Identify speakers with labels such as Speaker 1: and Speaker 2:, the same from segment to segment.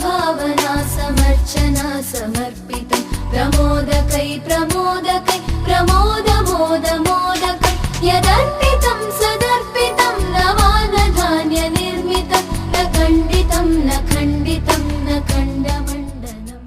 Speaker 1: भावना समर्चना समर्पितं प्रमोदकै प्रमोदकै प्रमोद मोद मोदकै यदर्पितं सदर्पितं नवानधान्य निर्मितं न खण्डितं न खण्डितं न खण्डमण्डनम्।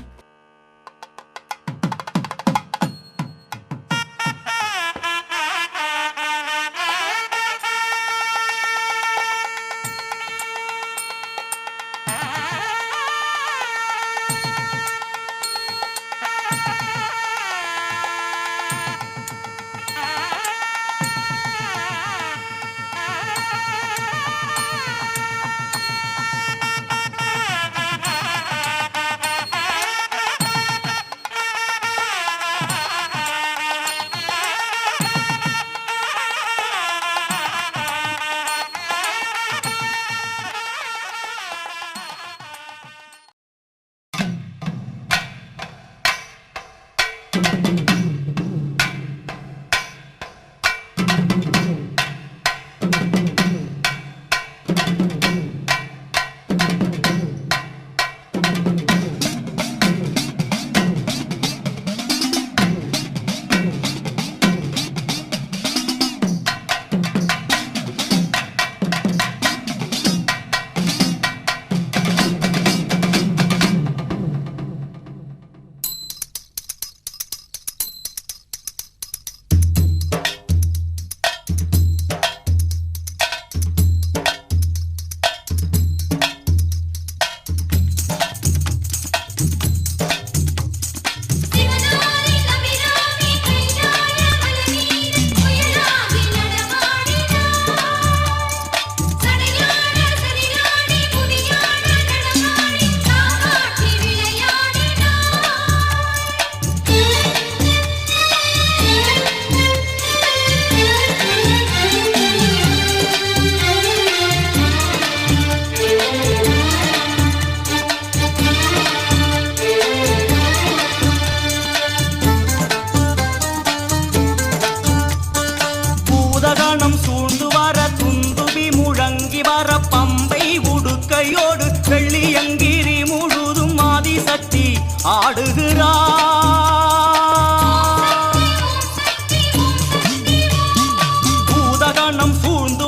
Speaker 2: பூதகணம் சூழ்ந்து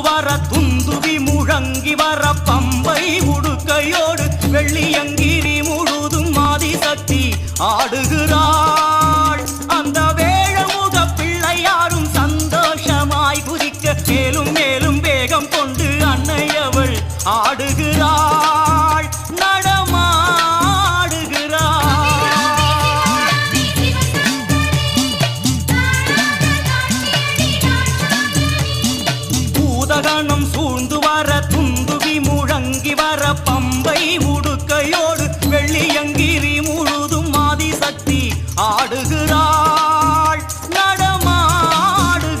Speaker 2: வர துந்துவி முழங்கி வர பம்பை உடுக்கையோடு வெள்ளியங்கிரி முழுதும் ஆதிசக்தி ஆடுகிறாள். அந்த வேழமுக பிள்ளையாரும் சந்தோஷமாய் குதிக்க மேலும் மேலும் வேகம் கொண்டு அன்னையவள் ஆடுகிறாள், பூதகணம் சூழ்ந்து வர துந்துவி முழங்கி வர பம்பை உடுக்கையோடு வெள்ளியங்கிரி முழுதும் ஆதிசக்தி ஆடுகிறாள், நடமாடுகிறாள்.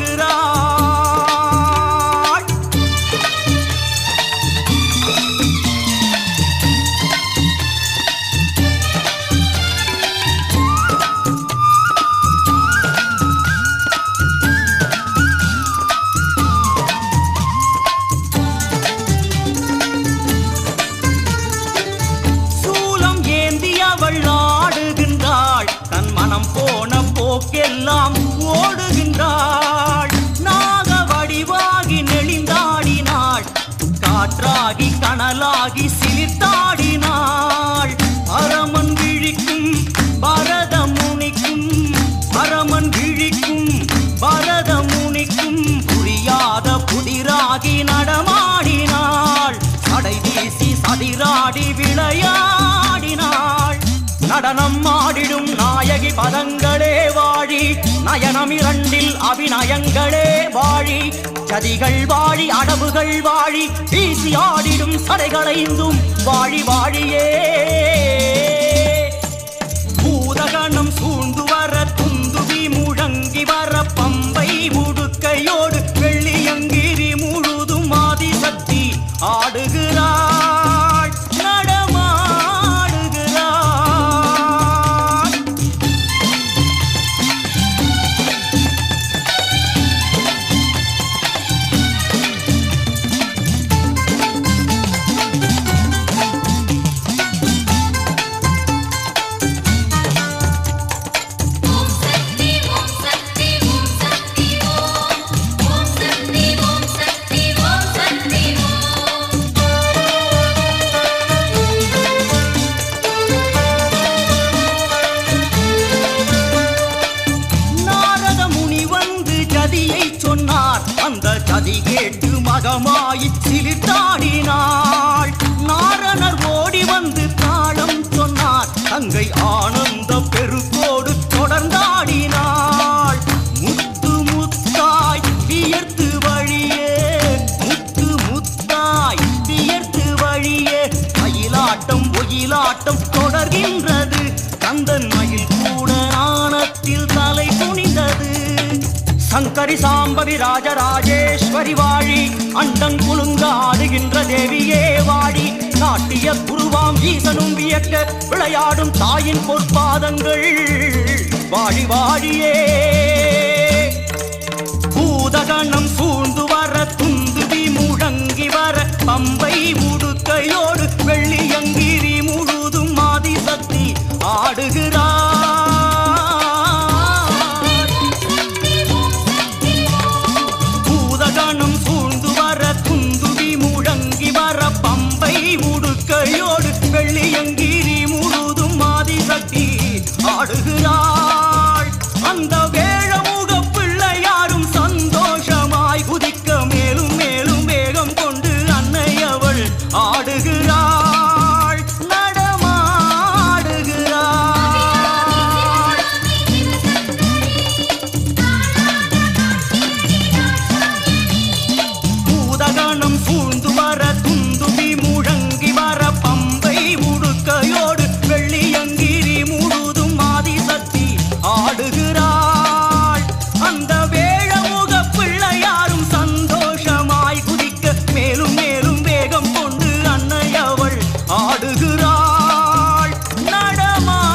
Speaker 2: போன போக்கெல்லாம் ஓடுகின்றாள், நாக வடிவாகி நெளிந்தாடினாள், காற்றாகி கனலாகி சிலிர்த்தாடினாள். பரமன் விழிக்கும் பரத முனிக்கும் பரமன் விழிக்கும் பரத முனிக்கும் புரியாத புதிராகி நடமாடினாள், சடை வீசி சதிராடி விளையாடினாள். நடனம் ஆடிடும் நாயகி பதங்களே வாழி, நயனம் இரண்டில் அபிநயங்களே வாழி, சதிகள் வாழி அடவுகள் வாழி, வீசி ஆடிடும் சடைகளைந்தும் வாழி வாழியே. பூதகணம் சூழ்ந்து வர துந்துவி முழங்கி வர பம்பை உடுக்கையோடு வெள்ளியங்கிரி முழுதும் ஆதிசக்தி ஆடுகிறாள், நடமாடுகிறாள். கேட்டு மகமாயி சிலிர்த்தாடினாள். நாரணர் ஓடி வந்து தாளம் சொன்னார். தங்கை ஆனந்த பெருக்கோடு தொடர்ந்தாடினாள். முத்து முத்தாய் வியர்த்து வழியே, முத்து முத்தாய் வியர்த்து வழியே, மயிலாட்டம் ஒயிலாட்டம் தொடர்கின்றது. கந்தன் மயில் கூட நாணத்தில் தலை குனிந்தது. சங்கரி சாம்பவி ராஜராஜேஸ்வரி வாழி, அண்டன் குலுங்க ஆடுகின்ற தேவியே வாழி. நாட்டிய குருவாம் ஈசனும் வியக்க விளையாடும் தாயின் பொற்பாதங்கள் வாழி வாழியே. பூதகணம் சூழ்ந்து வர, துந்துவி முழங்கி வர, பம்பை உடுக்கையோடு வெள்ளியங்கிரி முழுதும் ஆதிசக்தி ஆடுகிறார். சூழ்ந்து வர, துந்துவி முழங்கி வர, பம்பை உடுக்கையோடு வெள்ளியங்கிரி முழுதும் ஆதிசக்தி ஆடுகிறாள். அந்த வேழமுக பிள்ளையாரும் சந்தோஷமாய் குதிக்க மேலும் மேலும் வேகம் கொண்டு அன்னை அவள் ஆடுகிறாள், நடமாடுகிறாள். பூதகணம் சூழ்ந்து வர, துந்துவி முழங்கி வர, பம்பை உடுக்கையோடு வெள்ளியங்கிரி முழுதும் ஆதிசக்தி ஆடுகிறாள். அந்த வேழமுக பிள்ளையாரும் சந்தோஷமாய் குதிக்க மேலும் மேலும் வேகம் கொண்டு அன்னை அவள் ஆடுகிறாள், நடமாடுகிறாள்.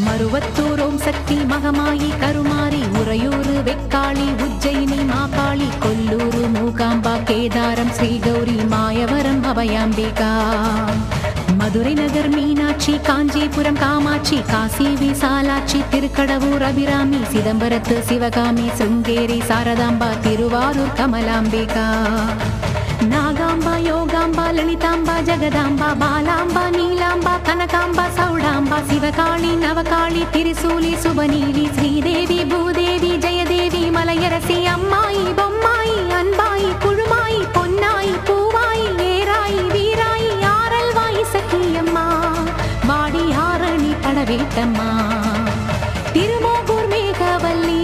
Speaker 3: மருவத்தூர் ஓம் சக்தி மகமாயி கருமாரி உறையூரு வெக்காளி உஜ்ஜயினி மாகாளி கொல்லூரு மூகாம்பா கேதாரம் ஸ்ரீகௌரி மாயவரம் அபயாம்பிகா மதுரை நகர் மீனாட்சி காஞ்சிபுரம் காமாட்சி காசி விசாலாட்சி திருக்கடவூர் அபிராமி சிதம்பரத்து சிவகாமி சிருங்கேரி சாரதாம்பா திருவாரூர் கமலாம்பிகா நாகாம்பா யோகாம்பா லலிதாம்பா ஜெகதாம்பா பாலாம்பா நீலாம்பா கனகாம்பா சௌடாம்பா சிவகாளி நவகாளி திரிசூலி சுபநீலி ஸ்ரீதேவி பூதேவி ஜெயதேவி மலையரசி அம்மாயி பொம்மாயி அன்பாயி குழுமாயி பொன்னாயி பூவாயி ஏராயி வீராயி ஆரல்வாயி சக்கியம்மா வாடி ஆரணி படவேட்டம்மா திருமோகூர் மேகவல்லி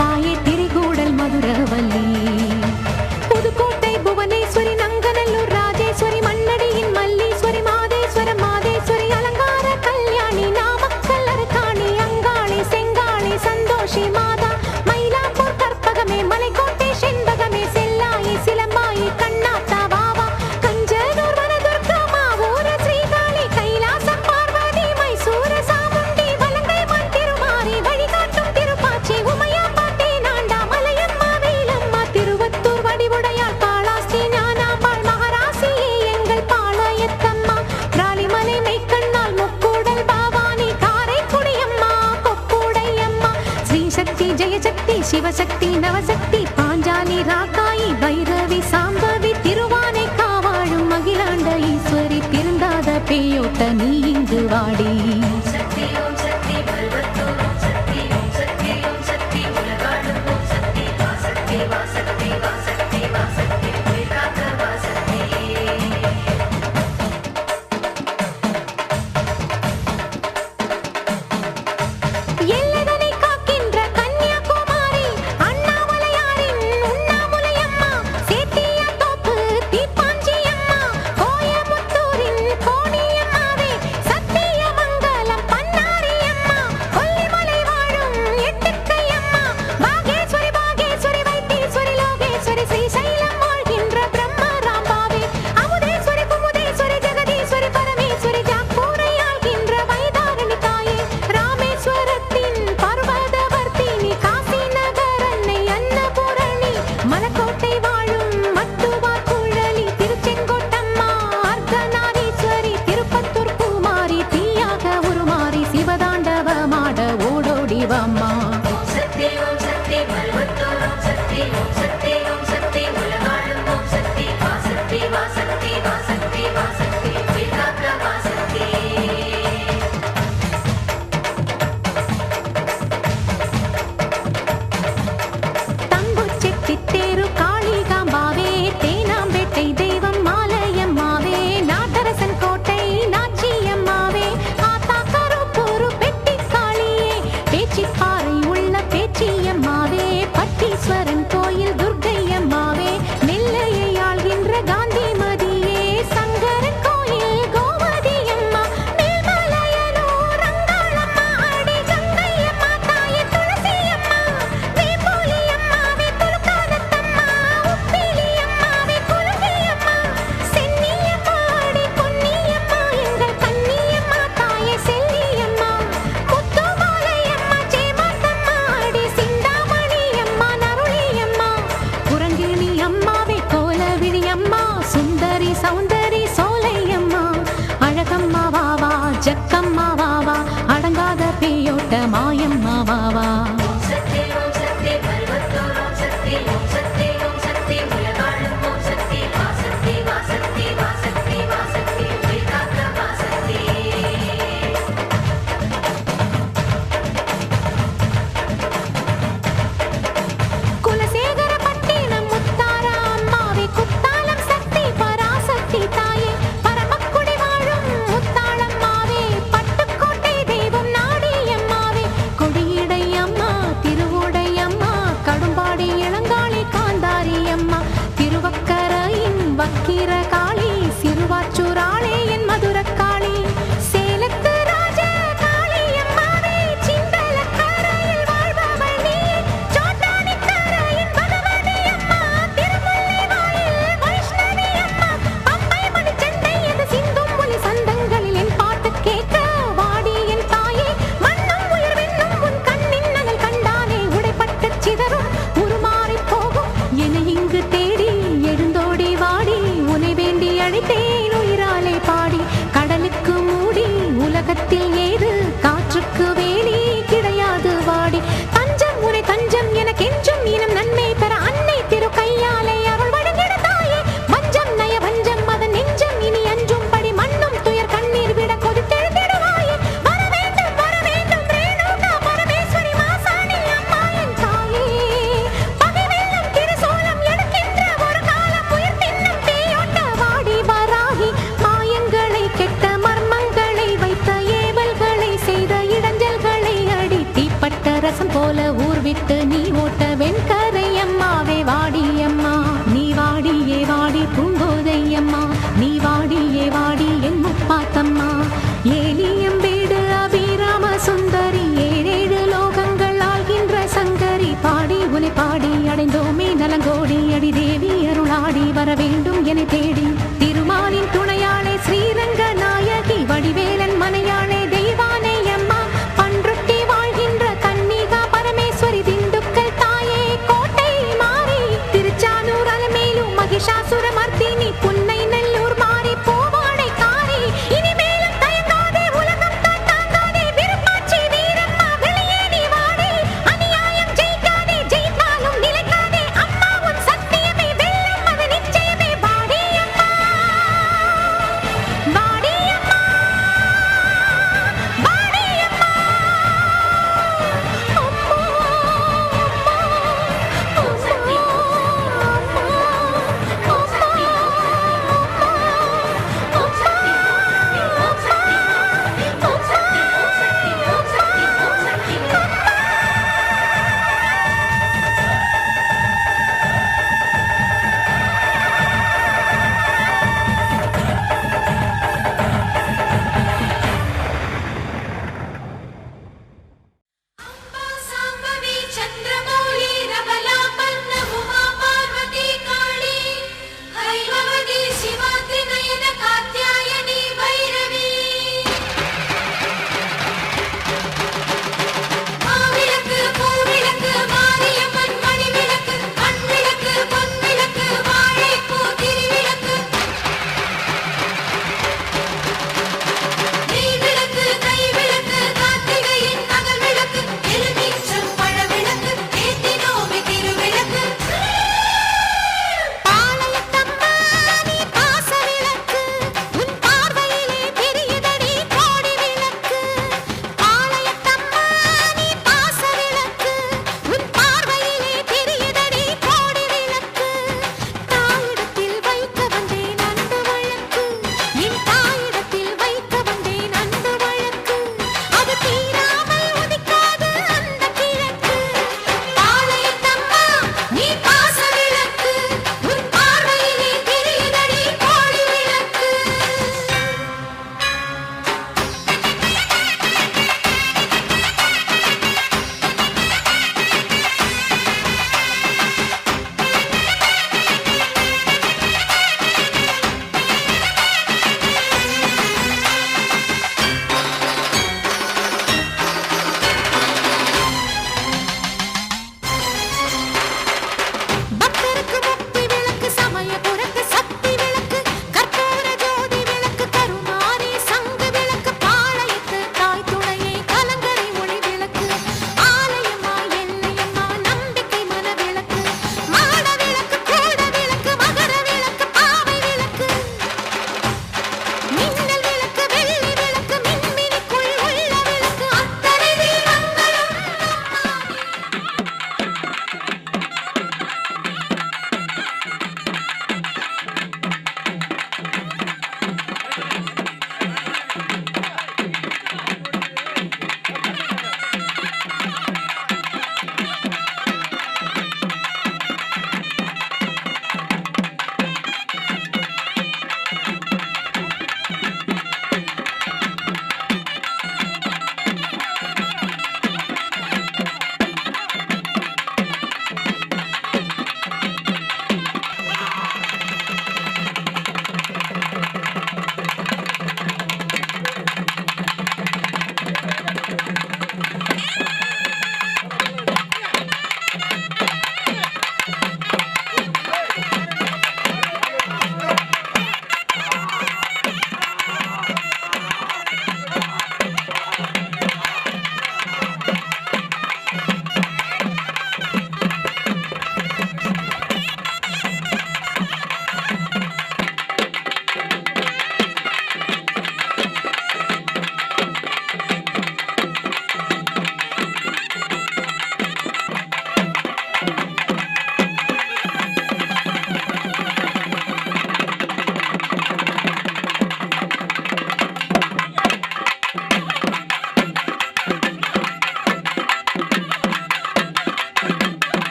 Speaker 3: தாயே திரிகூடல் மதுரவல்லி புதுக்கோட்டை புவனேஸ்வரி நங்கநல்லூர் ராஜேஸ்வரி மண்ணடியின் மல்லீஸ்வரி மாதேஸ்வரம் மாதேஸ்வரி அலங்கார கல்யாணி நாமக்கல் அரக்காணி அங்காளி செங்காளி சந்தோஷி மாதா மயிலாப்பூர் கற்பகமே மலைக்கோட்டை செண்பகமே செல்லாயி சிலம்பாயி கண்ணாத்தா வாவா கஞ்சனூர் வனதுர்கா மாவூர ஸ்ரீகாளி கைலாசம் பார்வதி மைசூர சாமுண்டி வலங்கை மண் திருமாரி வழிகாட்டும் திருப்பாச்சி உமையாம்பா தேனாண்டா மலையம்மா வேலம்மா திருவத்தூர் வடிவுடையாள் காளாஸ்தி ஞானாம்பாள் மகராசியே எங்கள் பாளையத்தம்மா ராலிமலை மெய்க்கண்ணால் முக்கூடல் பாவானி காரைக்குடியம்மா கொக்குடையம்மா ஸ்ரீசக்தி ஜெயசக்தி சிவசக்தி நவசக்தி பாஞ்சாலி ராக்காயி பைரவி சாம்ப